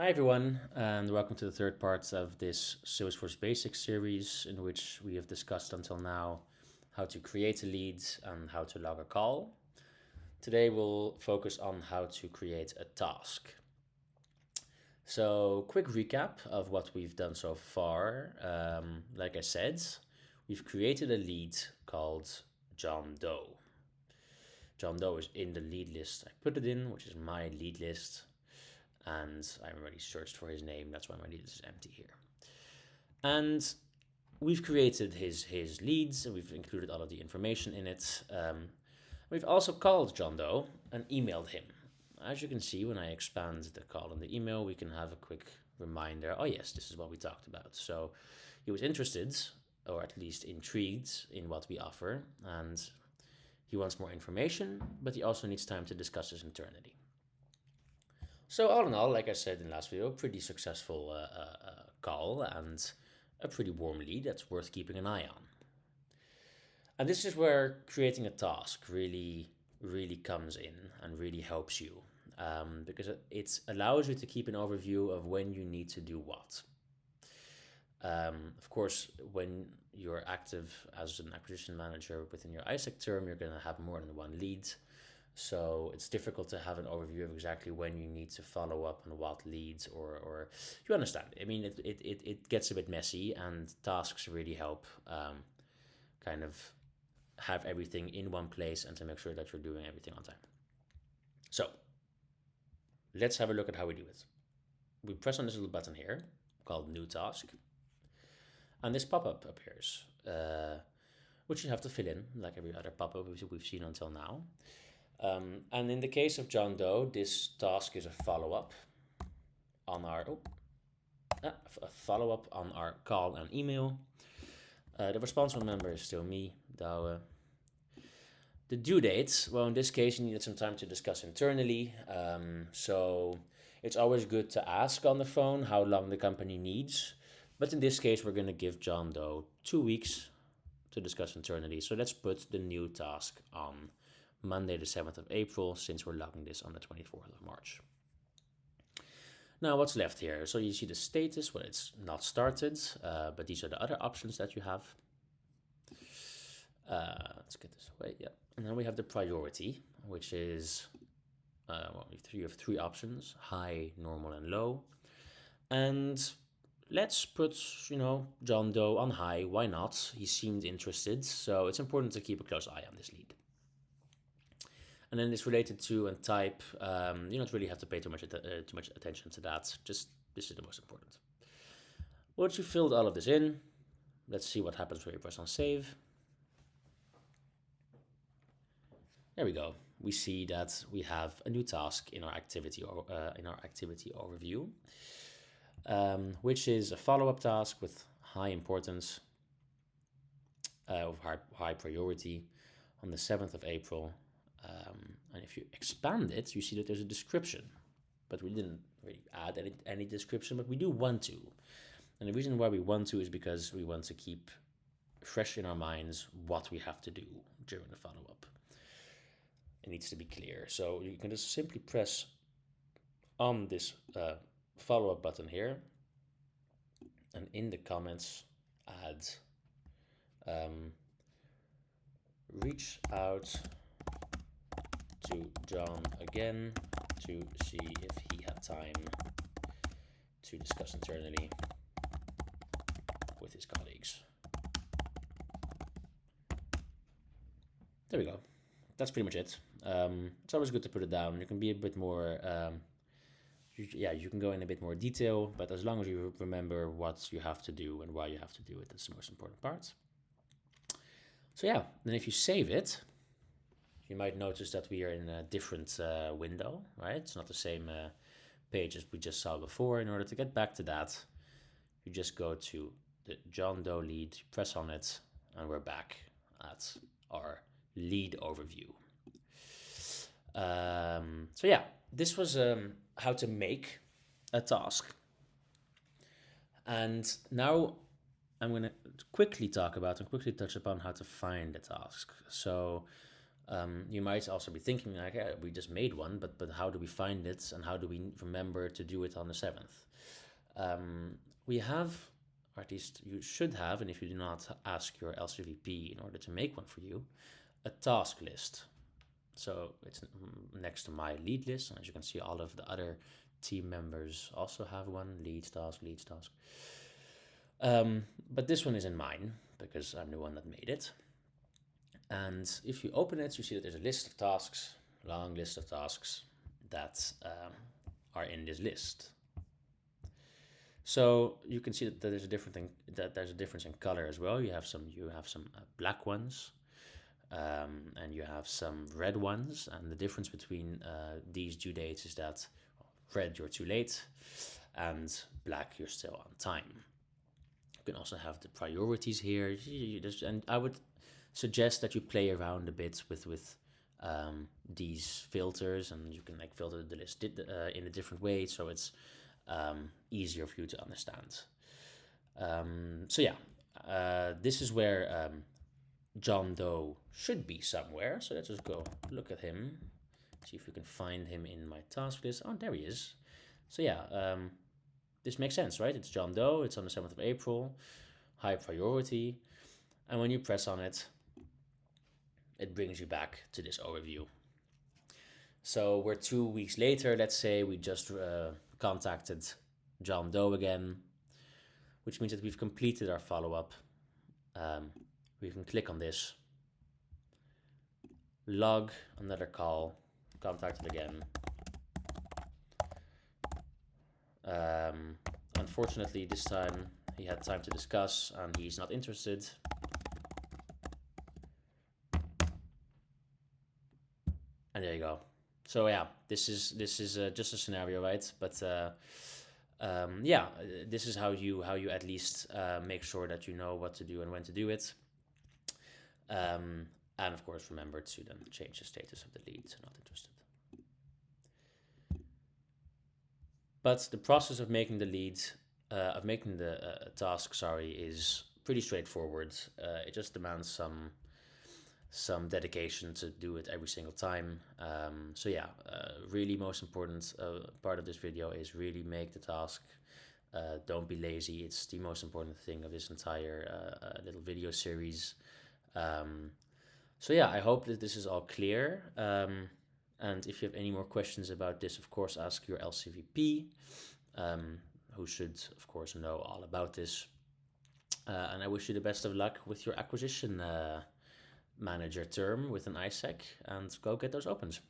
Hi everyone, and welcome to the third part of this Salesforce Basics series, in which we have discussed until now how to create a lead and how to log a call. Today we'll focus on how to create a task. So, quick recap of what we've done so far. Like I said, we've created a lead called John Doe. John Doe is in the lead list I put it in, which is my lead list, and I already searched for his name. That's why my lead is empty here. And we've created his leads, and we've included all of the information in it. We've also called John Doe and emailed him. As you can see, when I expand the call in the email, we can have a quick reminder. Oh yes, this is what we talked about. So he was interested, or at least intrigued, in what we offer, and he wants more information, but he also needs time to discuss this internally. So all in all, like I said in the last video, pretty successful call and a pretty warm lead that's worth keeping an eye on. And this is where creating a task really comes in and really helps you, because it allows you to keep an overview of when you need to do what. Of course, when you're active as an acquisition manager within your ISEC term, you're going to have more than one lead. So it's difficult to have an overview of exactly when you need to follow up on what leads, or you understand. I mean, it gets a bit messy, and tasks really help kind of have everything in one place and to make sure that you're doing everything on time. So let's have a look at how we do it. We press on this little button here called New Task, and this pop-up appears, which you have to fill in like every other pop-up we've seen until now. And in the case of John Doe, this task is a follow-up on our call and email. The responsible member is still me, Douwe. The due date, well, in this case, you needed some time to discuss internally. So it's always good to ask on the phone how long the company needs. But in this case, we're going to give John Doe 2 weeks to discuss internally. So let's put the new task on Monday, the 7th of April, since we're logging this on the 24th of March. Now, what's left here? So you see the status, well, it's not started, but these are the other options that you have. Let's get this away, yeah. And then we have the priority, which is, you have three options, high, normal, and low. And let's put, John Doe on high. Why not? He seemed interested, so it's important to keep a close eye on this lead. And then it's related to and type. You don't really have to pay too much attention to that. Just this is the most important. Once you filled all of this in, let's see what happens when you press on save. There we go. We see that we have a new task in our activity overview, which is a follow-up task with high importance, of high priority, on the 7th of April. And if you expand it, you see that there's a description, but we didn't really add any description, but we do want to. And the reason why we want to is because we want to keep fresh in our minds what we have to do during the follow-up. It needs to be clear. So you can just simply press on this follow-up button here, and in the comments add reach out to John again to see if he had time to discuss internally with his colleagues. There we go. That's pretty much it. It's always good to put it down. You can be a bit more, you can go in a bit more detail, but as long as you remember what you have to do and why you have to do it, that's the most important part. So yeah, then if you save it, you might notice that we are in a different window, right? It's not the same page as we just saw before. In order to get back to that, you just go to the John Doe lead, press on it, and we're back at our lead overview. So yeah, this was how to make a task. And now I'm going to quickly talk about and quickly touch upon how to find the task. So You might also be thinking like, we just made one, but how do we find it, and how do we remember to do it on the 7th? We have, or at least you should have, and if you do not, ask your LCVP in order to make one for you, a task list. So it's next to my lead list, and as you can see, all of the other team members also have one: lead task, lead task. But this one is in mine because I'm the one that made it. And if you open it, you see that there's a list of tasks, long list of tasks that are in this list. So you can see that there's a different thing, that there's a difference in color as well. You have some black ones, and you have some red ones. And the difference between these due dates is that red, you're too late, and black, you're still on time. You can also have the priorities here, and I would suggest that you play around a bit with these filters, and you can like filter the list in a different way, so it's easier for you to understand. So yeah, this is where John Doe should be somewhere. So let's just go look at him, see if we can find him in my task list. Oh, there he is. So yeah, this makes sense, right? It's John Doe. It's on the 7th of April, high priority. And when you press on it, it brings you back to this overview. So we're 2 weeks later, let's say we just contacted John Doe again, which means that we've completed our follow-up. We can click on this, log another call, contacted again. Unfortunately, this time he had time to discuss and he's not interested. And there you go. So yeah, this is just a scenario, right? But yeah, this is how you at least make sure that you know what to do and when to do it. And of course, remember to then change the status of the lead to not interested. But the process of making the lead, of making the task, is pretty straightforward. It just demands some dedication to do it every single time. So yeah, really most important part of this video is really make the task. Don't be lazy. It's the most important thing of this entire little video series. So yeah, I hope that this is all clear. And if you have any more questions about this, of course, ask your LCVP, who should, of course, know all about this. And I wish you the best of luck with your acquisition manager term with an ISEC, and go get those opens.